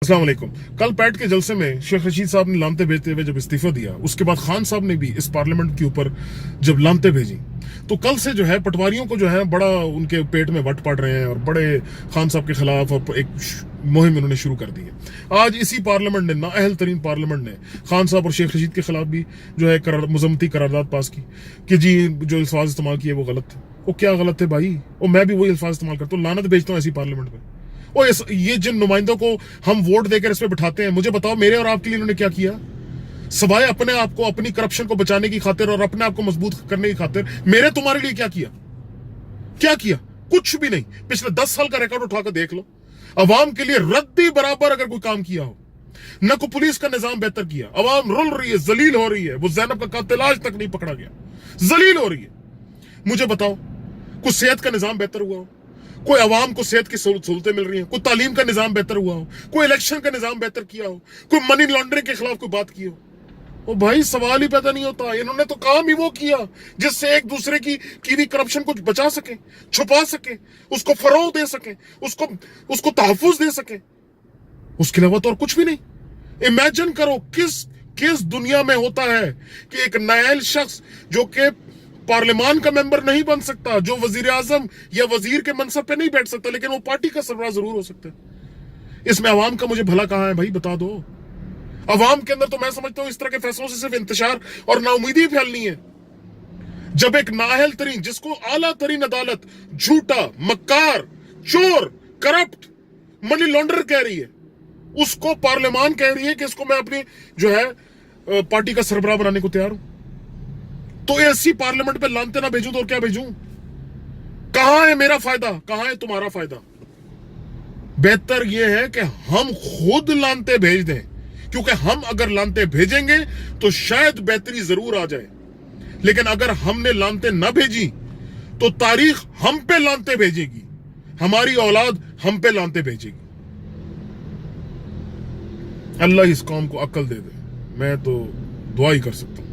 अस्सलाम वालेकुम। कल पैट के जलसे में शेख रशीद साहब ने लानते भेजते हुए जब इस्तीफा दिया, उसके बाद खान साहब ने भी इस पार्लियामेंट के ऊपर जब लानते भेजी, तो कल से जो है पटवारियों को जो है बड़ा उनके पेट में वट पड़ रहे हैं और बड़े खान साहब के खिलाफ एक मुहिम इन्होंने शुरू कर दी है। आज इसी पार्लियामेंट ने, नाअहल तरीन पार्लियामेंट ने, खान साहब और शेख रशीद के खिलाफ भी जो है मुज़म्मती करारदाद पास की कि जी जो अल्फाज इस्तेमाल किए वो गलत थे। वो क्या गलत थे भाई? वो मैं भी वही अल्फाज इस्तेमाल करता हूँ, लानत भेजता हूँ ऐसी पार्लियामेंट में। और ये जिन नुमाइंदों को हम वोट देकर इस पे बिठाते हैं, मुझे बताओ मेरे और आपके लिए इन्होंने क्या किया? सवाए अपने आप को, अपनी करप्शन को बचाने की खातिर और अपने आप को मजबूत करने की खातिर मेरे तुम्हारे लिए क्या किया? क्या किया? कुछ भी नहीं। पिछले 10 साल का रिकॉर्ड उठाकर देख लो। अवाम के लिए रद्दी बराबर अगर कोई काम किया हो, न को पुलिस का निजाम बेहतर किया। अवाम रुल रही है, जलील हो रही है। वो ज़ैनब का कातिल आज तक नहीं पकड़ा गया, जलील हो रही है। मुझे बताओ कुछ सेहत का निजाम बेहतर हुआ हो? कोई अवाम को सेहत की सहूलतें मिल रही हैं? कोई तालीम का निजाम बेहतर हुआ हो? कोई इलेक्शन का निजाम बेहतर किया हो? कोई मनी लॉन्ड्रिंग के खिलाफ कोई बात की हो? ओ भाई सवाल ही पैदा नहीं होता। इन्होंने तो काम ही वो किया जिससे एक दूसरे की भी करप्शन को बचा सके, छुपा सके, उसको फरोग दे सके, उसको तहफ्फुज दे सके। उसके अलावा तो और कुछ भी नहीं। इमेजिन करो किस दुनिया में होता है कि एक नायल शख्स जो कि पार्लियामान का मेंबर नहीं बन सकता, जो वजीर आजम या वजीर के मनसब पे नहीं बैठ सकता, लेकिन वो पार्टी का सरबराह जरूर हो सकता है। इसमें अवाम का मुझे भला कहां है भाई? बता दो। अवाम के अंदर तो मैं समझता हूं इस तरह के फैसलों से सिर्फ इंतशार और नाउमीदी फैलनी है। जब एक नाअहल तरीन, जिसको आला तरीन अदालत झूठा, मक्कार, चोर, करप्ट, मनी लॉन्डर कह रही है, उसको पार्लियामान कह रही है कि इसको मैं अपनी जो है पार्टी का सरबराह बनाने को तैयार हूं। तो ऐसी पार्लियामेंट पे लानते ना भेजूं तो और क्या भेजूं? कहां है मेरा फायदा, कहां है तुम्हारा फायदा? बेहतर यह है कि हम खुद लानते भेज दें, क्योंकि हम अगर लानते भेजेंगे तो शायद बेहतरी जरूर आ जाए। लेकिन अगर हमने लानते ना भेजी तो तारीख हम पे लानते भेजेगी, हमारी औलाद हम पे लानते भेजेगी। अल्लाह इस कौम को अक्ल दे दे, मैं तो दुआ ही कर सकता हूं।